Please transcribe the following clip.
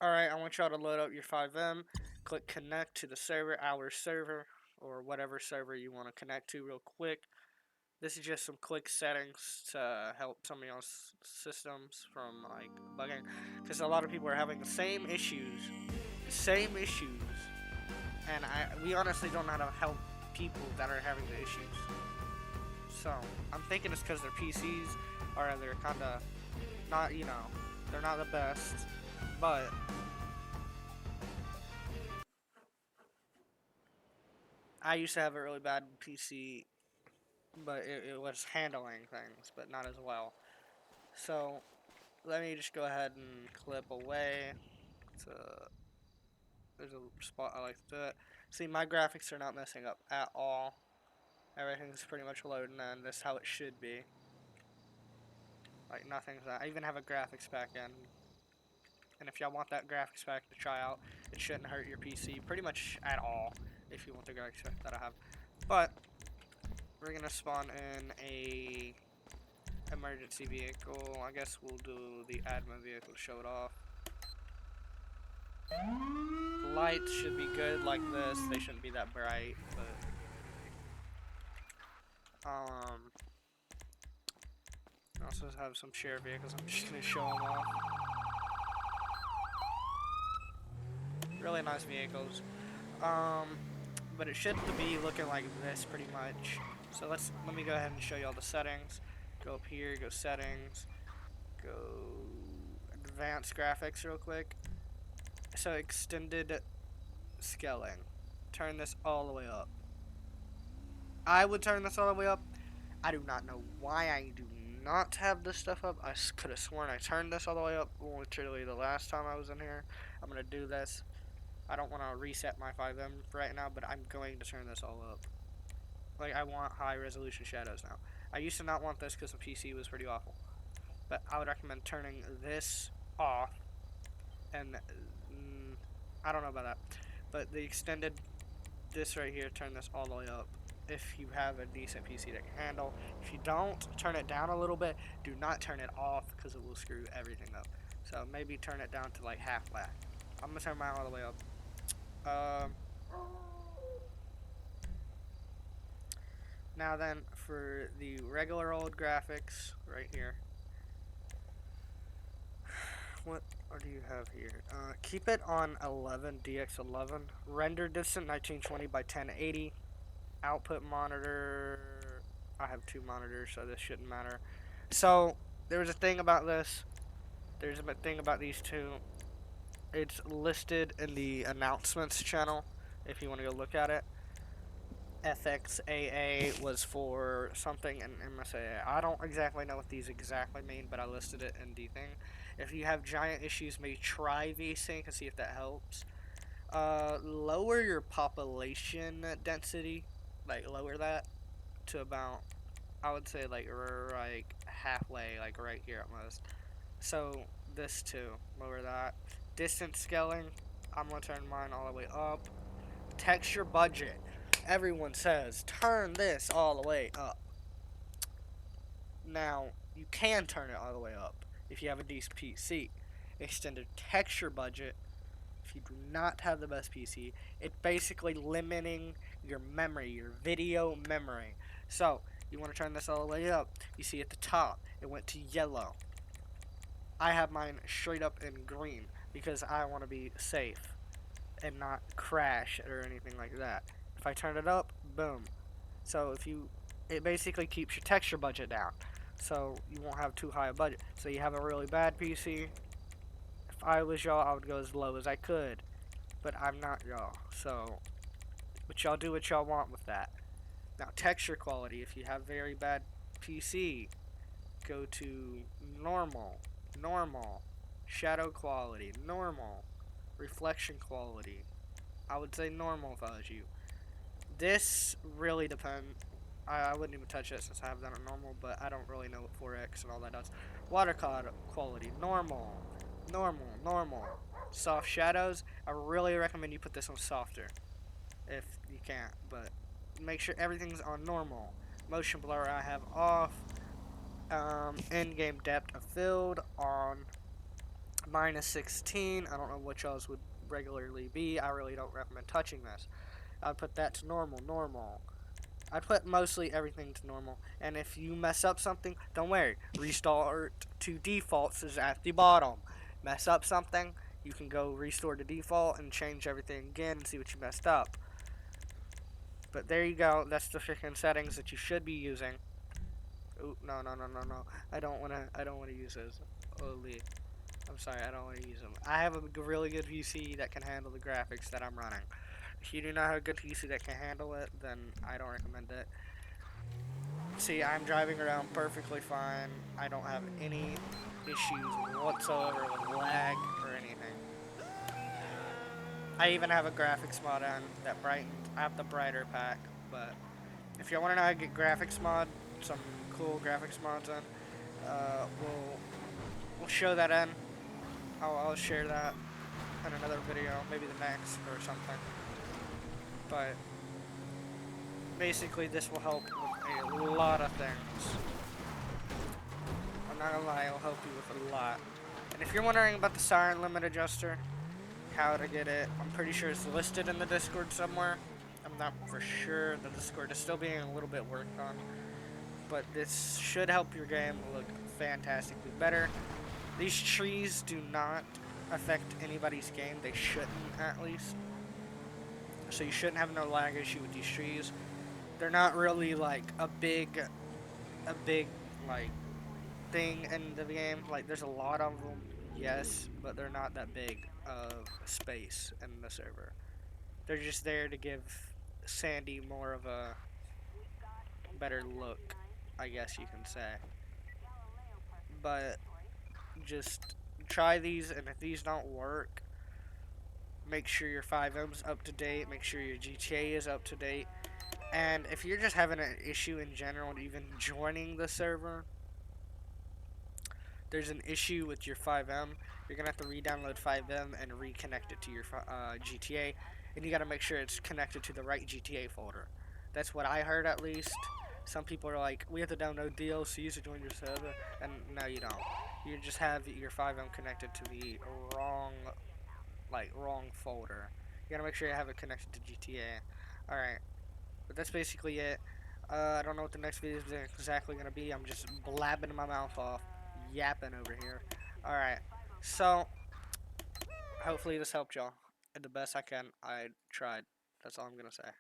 Alright, I want y'all to load up your Fivem, click connect to the server, our server, or whatever server you want to connect to real quick. This is just some quick settings to help some of y'all's systems from like bugging, because a lot of people are having the same issues, and we honestly don't know how to help people that are having the issues. So I'm thinking it's because their PCs are either kind of not, they're not the best, but I used to have a really bad PC, but it was handling things, but not as well. So let me just go ahead and clip away. There's a spot I like to do it. See, my graphics are not messing up at all. Everything's pretty much loading, and that's how it should be. Like nothing's that. I even have a graphics pack in. And if y'all want that graphics pack to try out, it shouldn't hurt your PC pretty much at all if you want the graphics pack that I have. But we're gonna spawn in a emergency vehicle. I guess we'll do the admin vehicle to show it off. The lights should be good like this. They shouldn't be that bright, but I also have some share vehicles. I'm just gonna show them off. Really nice vehicles. But it should be looking like this pretty much. So let me go ahead and show you all the settings. Go up here, go settings, go advanced graphics real quick. So extended scaling. Turn this all the way up. I would turn this all the way up. I do not know why I do not have this stuff up. I could have sworn I turned this all the way up literally the last time I was in here. I'm going to do this. I don't want to reset my Fivem right now, but I'm going to turn this all up. Like, I want high resolution shadows now. I used to not want this because the PC was pretty awful. But I would recommend turning this off. And I don't know about that. But the extended, this right here, turn this all the way up. If you have a decent PC that can handle. If you don't, turn it down a little bit. Do not turn it off because it will screw everything up. So maybe turn it down to like half that. I'm going to turn mine all the way up. Now then, for the regular old graphics, right here. What do you have here? Keep it on 11, DX11. Render distance 1920 by 1080. Output monitor, I have two monitors, so this shouldn't matter. So, there's a thing about this. There's a thing about these two. It's listed in the announcements channel, if you want to go look at it. FXAA was for something in MSAA. I don't exactly know what these exactly mean, but I listed it in the thing. If you have giant issues, maybe try VSync and see if that helps. Lower your population density, like lower that to about, I would say like halfway, like right here at most. So this too, lower that. Distance scaling, I'm gonna turn mine all the way up. Texture budget. Everyone says turn this all the way up. Now, you can turn it all the way up if you have a decent PC. Extended texture budget, if you do not have the best PC, it's basically limiting your memory, your video memory. So, you want to turn this all the way up. You see at the top, it went to yellow. I have mine straight up in green because I want to be safe and not crash or anything like that. If I turn it up, boom. So it basically keeps your texture budget down. So you won't have too high a budget. So you have a really bad PC. If I was y'all, I would go as low as I could. But I'm not y'all. So, but y'all do what y'all want with that. Now texture quality, if you have very bad PC, go to normal, shadow quality, normal, reflection quality. I would say normal if I was you. This really depends. I wouldn't even touch it since I have that on normal, but I don't really know what 4x and all that does. Water quality, normal. Soft shadows, I really recommend you put this on softer, if you can't, but make sure everything's on normal. Motion blur I have off. End game depth of field on. minus 16. I don't know what y'all's would regularly be. I really don't recommend touching this. I'd put that to normal. I'd put mostly everything to normal. And if you mess up something, don't worry. Restart to defaults is at the bottom. Mess up something, you can go restore to default and change everything again and see what you messed up. But there you go. That's the freaking settings that you should be using. Ooh, no. I don't wanna use those. Holy. I'm sorry, I don't want to use them. I have a really good PC that can handle the graphics that I'm running. If you do not have a good PC that can handle it, then I don't recommend it. See, I'm driving around perfectly fine. I don't have any issues whatsoever with lag or anything. I even have a graphics mod on that brightens. I have the brighter pack, but if you want to know how to get graphics mod, some cool graphics mods on, we'll show that in. I'll share that in another video, maybe the next or something. But basically, this will help with a lot of things. I'm not gonna lie, it'll help you with a lot. And if you're wondering about the siren limit adjuster, how to get it, I'm pretty sure it's listed in the Discord somewhere. I'm not for sure. The Discord is still being a little bit worked on. But this should help your game look fantastically better. These trees do not affect anybody's game. They shouldn't, at least. So you shouldn't have no lag issue with these trees. They're not really like a big like thing in the game. Like there's a lot of them, yes, but they're not that big of space in the server. They're just there to give Sandy more of a better look, I guess you can say. But just try these, and if these don't work, make sure your Fivem's up to date, make sure your GTA is up to date, and if you're just having an issue in general, even joining the server, there's an issue with your Fivem, you're gonna have to re-download Fivem and reconnect it to your GTA, and you gotta make sure it's connected to the right GTA folder. That's what I heard, at least. Some people are like, we have to download DLCs to join your server, and no, you don't. You just have your Fivem connected to the wrong folder. You gotta make sure you have it connected to GTA. Alright, but that's basically it. I don't know what the next video is exactly gonna be. I'm just blabbing my mouth off, yapping over here. Alright, so hopefully this helped y'all. The best I can. I tried. That's all I'm gonna say.